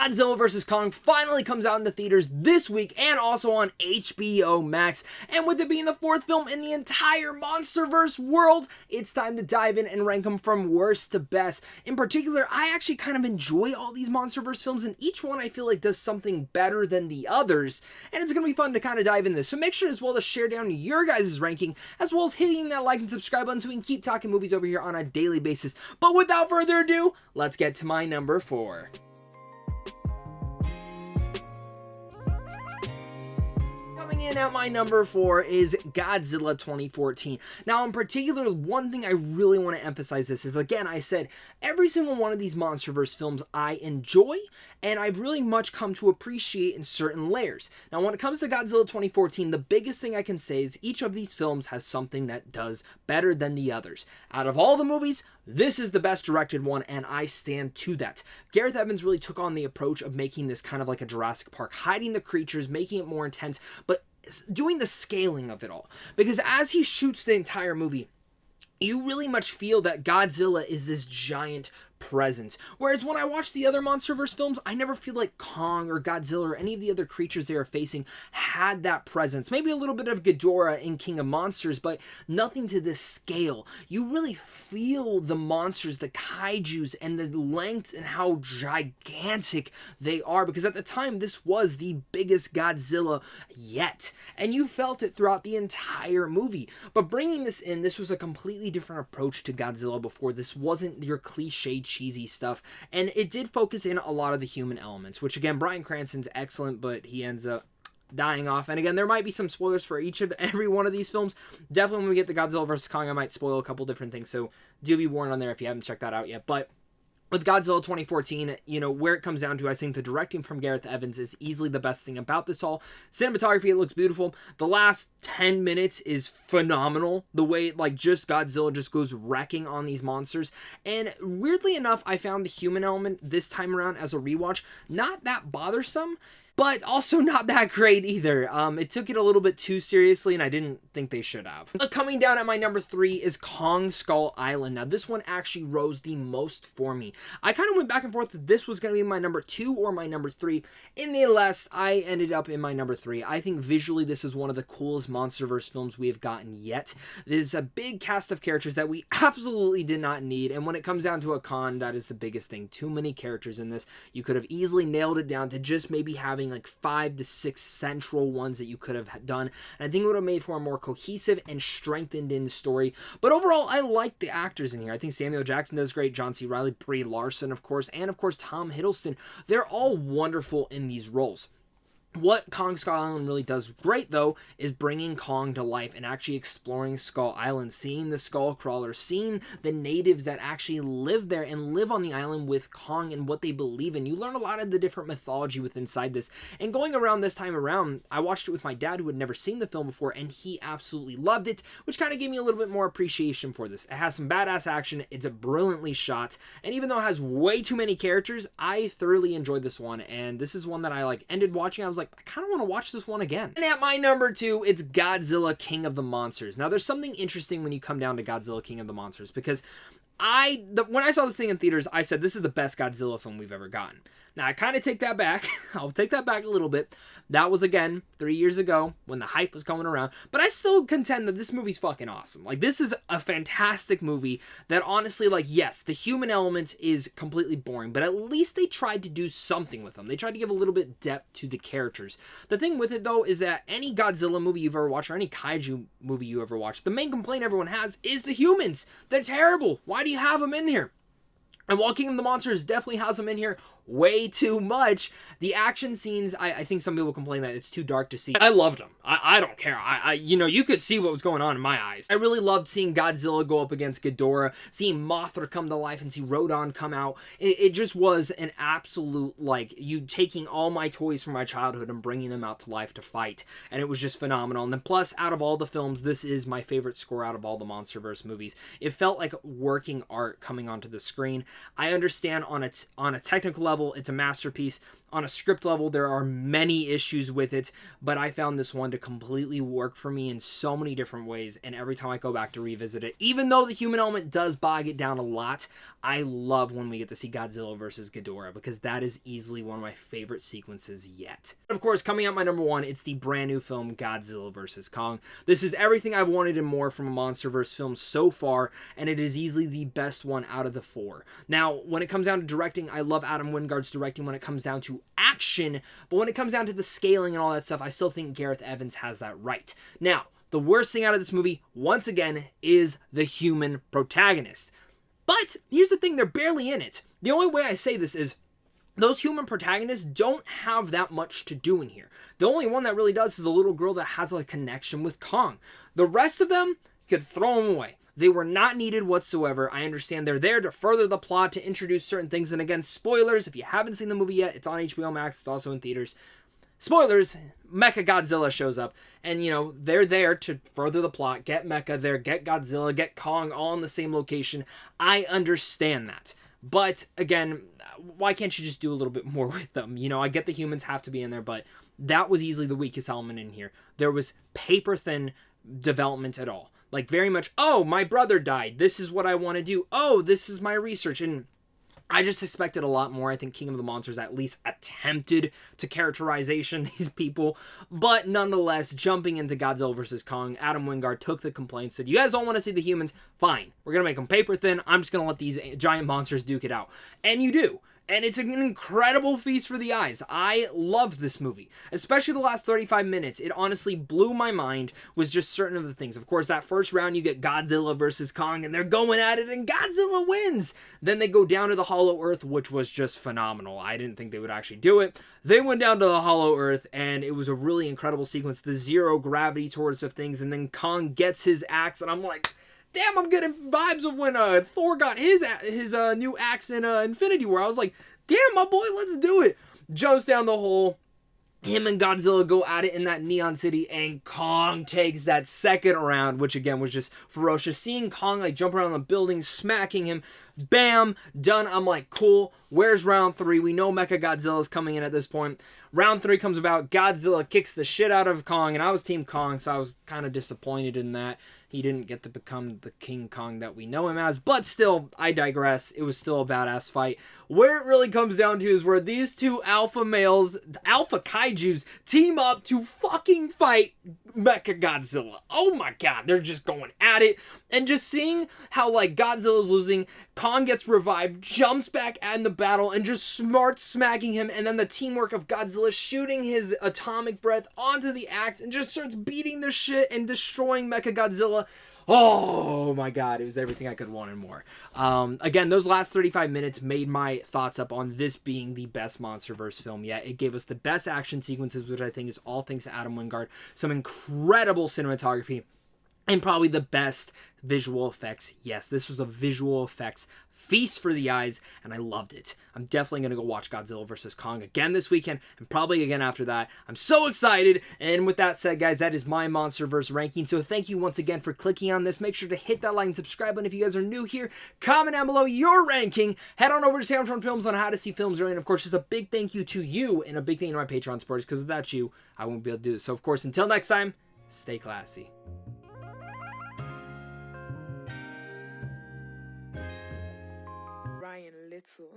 Godzilla vs. Kong finally comes out into theaters this week and also on HBO Max. And with it being the fourth film in the entire MonsterVerse world, it's time to dive in and rank them from worst to best. In particular, I actually kind of enjoy all these MonsterVerse films, and each one I feel like does something better than the others. And it's going to be fun to kind of dive in this. So make sure as well to share down your guys' ranking, as well as hitting that like and subscribe button so we can keep talking movies over here on a daily basis. But without further ado, let's get to my number 4. In at my number 4 is Godzilla 2014. Now, in particular, one thing I really want to emphasize this is, again, I said every single one of these MonsterVerse films I enjoy, and I've really much come to appreciate in certain layers. Now, when it comes to Godzilla 2014, the biggest thing I can say is each of these films has something that does better than the others. Out of all the movies, this is the best directed one, and I stand to that. Gareth Evans really took on the approach of making this kind of like a Jurassic Park, hiding the creatures, making it more intense, but doing the scaling of it all. Because as he shoots the entire movie, you really much feel that Godzilla is this giant presence. Whereas when I watch the other MonsterVerse films, I never feel like Kong or Godzilla or any of the other creatures they are facing had that presence. Maybe a little bit of Ghidorah in King of Monsters, but nothing to this scale. You really feel the monsters, the kaijus, and the length and how gigantic they are, because at the time this was the biggest Godzilla yet, and you felt it throughout the entire movie. But bringing this in, this was a completely different approach to Godzilla before. This wasn't your cliche cheesy stuff, and it did focus in a lot of the human elements, which again, Bryan Cranston's excellent, but he ends up dying off. And again, there might be some spoilers for every one of these films. Definitely when we get to Godzilla vs. Kong, I might spoil a couple different things, so do be warned on there if you haven't checked that out yet. But with Godzilla 2014, you know, where it comes down to, I think the directing from Gareth Evans is easily the best thing about this all. Cinematography, it looks beautiful. The last 10 minutes is phenomenal. The way, like, just Godzilla just goes wrecking on these monsters. And weirdly enough, I found the human element this time around as a rewatch not that bothersome, but also not that great either. It took it a little bit too seriously, and I didn't think they should have. Coming down at my number 3 is Kong Skull Island. Now, this one actually rose the most for me. I kind of went back and forth if this was going to be my number 2 or my number 3. In the last, I ended up in my number 3. I think visually this is one of the coolest MonsterVerse films we have gotten yet. There's a big cast of characters that we absolutely did not need, and when it comes down to a con, that is the biggest thing. Too many characters in this. You could have easily nailed it down to just maybe having like 5 to 6 central ones that you could have done, and I think it would have made for a more cohesive and strengthened in the story. But overall, I like the actors in here. I think Samuel Jackson does great, John C. Reilly, Brie Larson, of course, and of course Tom Hiddleston. They're all wonderful in these roles. What Kong Skull Island really does great, though, is bringing Kong to life and actually exploring Skull Island, seeing the skull crawlers, seeing the natives that actually live there and live on the island with Kong and what they believe in. You learn a lot of the different mythology within inside this. And going around this time around, I watched it with my dad, who had never seen the film before, and he absolutely loved it, which kind of gave me a little bit more appreciation for this. It has some badass action, it's a brilliantly shot, and even though it has way too many characters, I thoroughly enjoyed this one, and this is one that I ended watching. I was like, I kind of want to watch this one again. And at my number 2, it's Godzilla King of the Monsters. Now, there's something interesting when you come down to Godzilla King of the Monsters, because when I saw this thing in theaters, I said, this is the best Godzilla film we've ever gotten. Now, I kind of take that back. I'll take that back a little bit. That was, again, 3 years ago when the hype was coming around. But I still contend that this movie's fucking awesome. Like, this is a fantastic movie that honestly, like, yes, the human element is completely boring, but at least they tried to do something with them. They tried to give a little bit depth to the characters. The thing with it, though, is that any Godzilla movie you've ever watched or any kaiju movie you ever watched, the main complaint everyone has is the humans. They're terrible. Why do you have them in here? And while King of the Monsters definitely has them in here way too much, the action scenes, I think some people complain that it's too dark to see. I loved them. I don't care. You know, you could see what was going on in my eyes. I really loved seeing Godzilla go up against Ghidorah, seeing Mothra come to life, and see Rodan come out. It just was an absolute, like, you taking all my toys from my childhood and bringing them out to life to fight. And it was just phenomenal. And then plus, out of all the films, this is my favorite score out of all the MonsterVerse movies. It felt like working art coming onto the screen. I understand on a technical level, level, it's a masterpiece. On a script level, there are many issues with it, but I found this one to completely work for me in so many different ways, and every time I go back to revisit it, even though the human element does bog it down a lot, I love when we get to see Godzilla versus Ghidorah, because that is easily one of my favorite sequences yet. Of course, coming out my number one, it's the brand new film Godzilla vs. Kong. This is everything I've wanted and more from a MonsterVerse film so far, and it is easily the best one out of the four. Now, when it comes down to directing, I love Adam Wingard's directing when it comes down to action, but when it comes down to the scaling and all that stuff, I still think Gareth Evans has that right. Now, the worst thing out of this movie, once again, is the human protagonist. But here's the thing, they're barely in it. The only way I say this is those human protagonists don't have that much to do in here. The only one that really does is the little girl that has a connection with Kong. The rest of them, you could throw them away. They were not needed whatsoever. I understand they're there to further the plot, to introduce certain things. And again, spoilers, if you haven't seen the movie yet, it's on HBO Max, it's also in theaters. Spoilers, Mechagodzilla shows up, and they're there to further the plot, get Mecha there, get Godzilla, get Kong all in the same location. I understand that. But again, why can't you just do a little bit more with them? I get the humans have to be in there, but that was easily the weakest element in here. There was paper thin development at all. Like, very much, oh, my brother died. This is what I want to do. Oh, this is my research. And I just expected a lot more. I think King of the Monsters at least attempted to characterization these people. But nonetheless, jumping into Godzilla vs. Kong, Adam Wingard took the complaint, said, you guys don't want to see the humans? Fine. We're going to make them paper thin. I'm just going to let these giant monsters duke it out. And you do. And it's an incredible feast for the eyes. I loved this movie, especially the last 35 minutes. It honestly blew my mind with just certain of the things. Of course, that first round, you get Godzilla versus Kong, and they're going at it, and Godzilla wins. Then they go down to the Hollow Earth, which was just phenomenal. I didn't think they would actually do it. They went down to the Hollow Earth, and it was a really incredible sequence. The zero gravity towards of things, and then Kong gets his axe, and I'm like, damn, I'm getting vibes of when Thor got his new axe in Infinity War. I was like, damn, my boy, let's do it. Jumps down the hole. Him and Godzilla go at it in that Neon City, and Kong takes that second round, which again was just ferocious. Seeing Kong like jump around the building, smacking him, bam, done. I'm like, cool. Where's round 3? We know Mechagodzilla's coming in at this point. Round 3 comes about. Godzilla kicks the shit out of Kong, and I was Team Kong, so I was kind of disappointed in that. He didn't get to become the King Kong that we know him as, but still, I digress. It was still a badass fight. Where it really comes down to is where these two alpha males, alpha kaijus, team up to fucking fight Mechagodzilla. Oh my god, they're just going at it. And just seeing how, like, Godzilla's losing, Kong gets revived, jumps back in the battle, and just starts smacking him, and then the teamwork of Godzilla shooting his atomic breath onto the axe, and just starts beating the shit and destroying Mechagodzilla. Oh my god, it was everything I could want and more. Again, those last 35 minutes made my thoughts up on this being the best MonsterVerse film yet. It gave us the best action sequences, which I think is all thanks to Adam Wingard. Some incredible cinematography. And probably the best visual effects. Yes, this was a visual effects feast for the eyes, and I loved it. I'm definitely going to go watch Godzilla vs. Kong again this weekend, and probably again after that. I'm so excited, and with that said, guys, that is my MonsterVerse ranking, so thank you once again for clicking on this. Make sure to hit that like and subscribe button if you guys are new here. Comment down below your ranking. Head on over to Samsung Films on how to see films early, and of course, just a big thank you to you, and a big thank you to my Patreon supporters, because without you, I won't be able to do this. So, of course, until next time, stay classy. Little